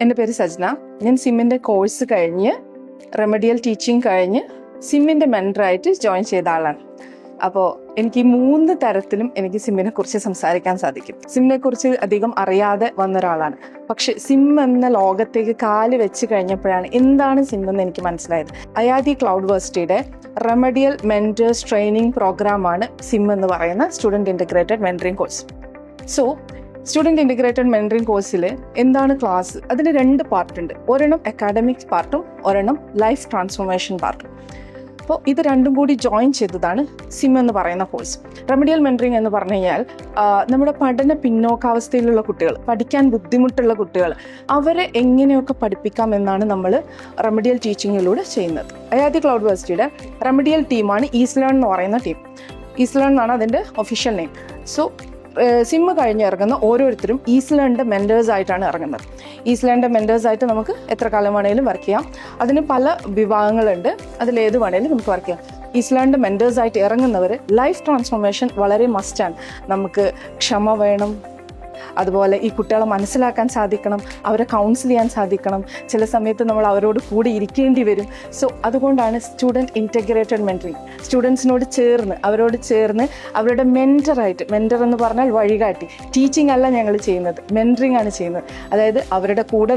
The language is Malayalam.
എൻ്റെ പേര് സജ്ന. ഞാൻ സിമ്മിൻ്റെ കോഴ്സ് കഴിഞ്ഞ് റെമഡിയൽ ടീച്ചിങ് കഴിഞ്ഞ് സിമ്മിൻ്റെ മെൻറ്ററായിട്ട് ജോയിൻ ചെയ്ത ആളാണ്. അപ്പോൾ എനിക്ക് ഈ 3 തരത്തിലും എനിക്ക് സിമ്മിനെ കുറിച്ച് സംസാരിക്കാൻ സാധിക്കും. സിമ്മിനെ കുറിച്ച് അധികം അറിയാതെ വന്ന ഒരാളാണ്. പക്ഷെ സിം എന്ന ലോകത്തേക്ക് കാല് വെച്ച് കഴിഞ്ഞപ്പോഴാണ് എന്താണ് സിം എന്ന് എനിക്ക് മനസ്സിലായത്. IIT ക്ലൗഡ്വേഴ്സിറ്റിയുടെ റെമഡിയൽ മെൻറ്റേഴ്സ് ട്രെയിനിങ് പ്രോഗ്രാമാണ് സിം എന്ന് പറയുന്ന student integrated mentoring course. So student integrated mentoring കോഴ്സിൽ എന്താണ് ക്ലാസ്? അതിന് 2 പാർട്ടുണ്ട്. ഒരെണ്ണം അക്കാഡമിക് പാർട്ടും ഒരെണ്ണം ലൈഫ് ട്രാൻസ്ഫോർമേഷൻ പാർട്ടും. അപ്പോൾ ഇത് രണ്ടും കൂടി ജോയിൻ ചെയ്തതാണ് സിം എന്ന് പറയുന്ന കോഴ്സ്. റെമഡിയൽ മെൻറ്ററിങ് എന്ന് പറഞ്ഞു കഴിഞ്ഞാൽ നമ്മുടെ പഠന പിന്നോക്കാവസ്ഥയിലുള്ള കുട്ടികൾ, പഠിക്കാൻ ബുദ്ധിമുട്ടുള്ള കുട്ടികൾ, അവരെ എങ്ങനെയൊക്കെ പഠിപ്പിക്കാം എന്നാണ് നമ്മൾ റെമഡിയൽ ടീച്ചിങ്ങിലൂടെ ചെയ്യുന്നത്. IIT ക്ലൗഡ്വേഴ്സിറ്റിയുടെ റെമഡിയൽ ടീമാണ് ഈസ് ലേൺ എന്ന് പറയുന്ന ടീം. ഈസ് ലേൺ എന്നാണ് അതിൻ്റെ ഒഫീഷ്യൽ നെയിം. സോ സിം കഴിഞ്ഞ് ഇറങ്ങുന്ന ഓരോരുത്തരും ഈസ് ലേണിൻ്റെ മെൻറ്റേഴ്സ് ആയിട്ടാണ് ഇറങ്ങുന്നത്. ഈസ് ലേണിൻ്റെ മെൻറ്റേഴ്സ് ആയിട്ട് നമുക്ക് എത്ര കാലം വേണമെങ്കിലും വർക്ക് ചെയ്യാം. അതിന് പല വിഭാഗങ്ങളുണ്ട്, അതിലേത് വേണമെങ്കിലും നമുക്ക് വർക്ക് ചെയ്യാം. ഈസ് ലേണിൻ്റെ മെൻറ്റേഴ്സ് ആയിട്ട് ഇറങ്ങുന്നവർ ലൈഫ് ട്രാൻസ്ഫോർമേഷൻ വളരെ മസ്റ്റാണ്. നമുക്ക് ക്ഷമ വേണം, അതുപോലെ ഈ കുട്ടികളെ മനസ്സിലാക്കാൻ സാധിക്കണം, അവരെ കൗൺസിൽ ചെയ്യാൻ സാധിക്കണം, ചില സമയത്ത് നമ്മൾ അവരോട് കൂടി ഇരിക്കേണ്ടി വരും. സോ അതുകൊണ്ടാണ് സ്റ്റുഡൻറ് ഇൻ്റഗ്രേറ്റഡ് മെൻറ്ററിങ്. സ്റ്റുഡൻസിനോട് ചേർന്ന്, അവരോട് ചേർന്ന് അവരുടെ മെൻറ്ററായിട്ട്, മെൻറ്റർ എന്ന് പറഞ്ഞാൽ വഴികാട്ടി, ടീച്ചിങ് അല്ല ഞങ്ങൾ ചെയ്യുന്നത്, മെൻറ്ററിങ് ആണ് ചെയ്യുന്നത്. അതായത് അവരുടെ കൂടെ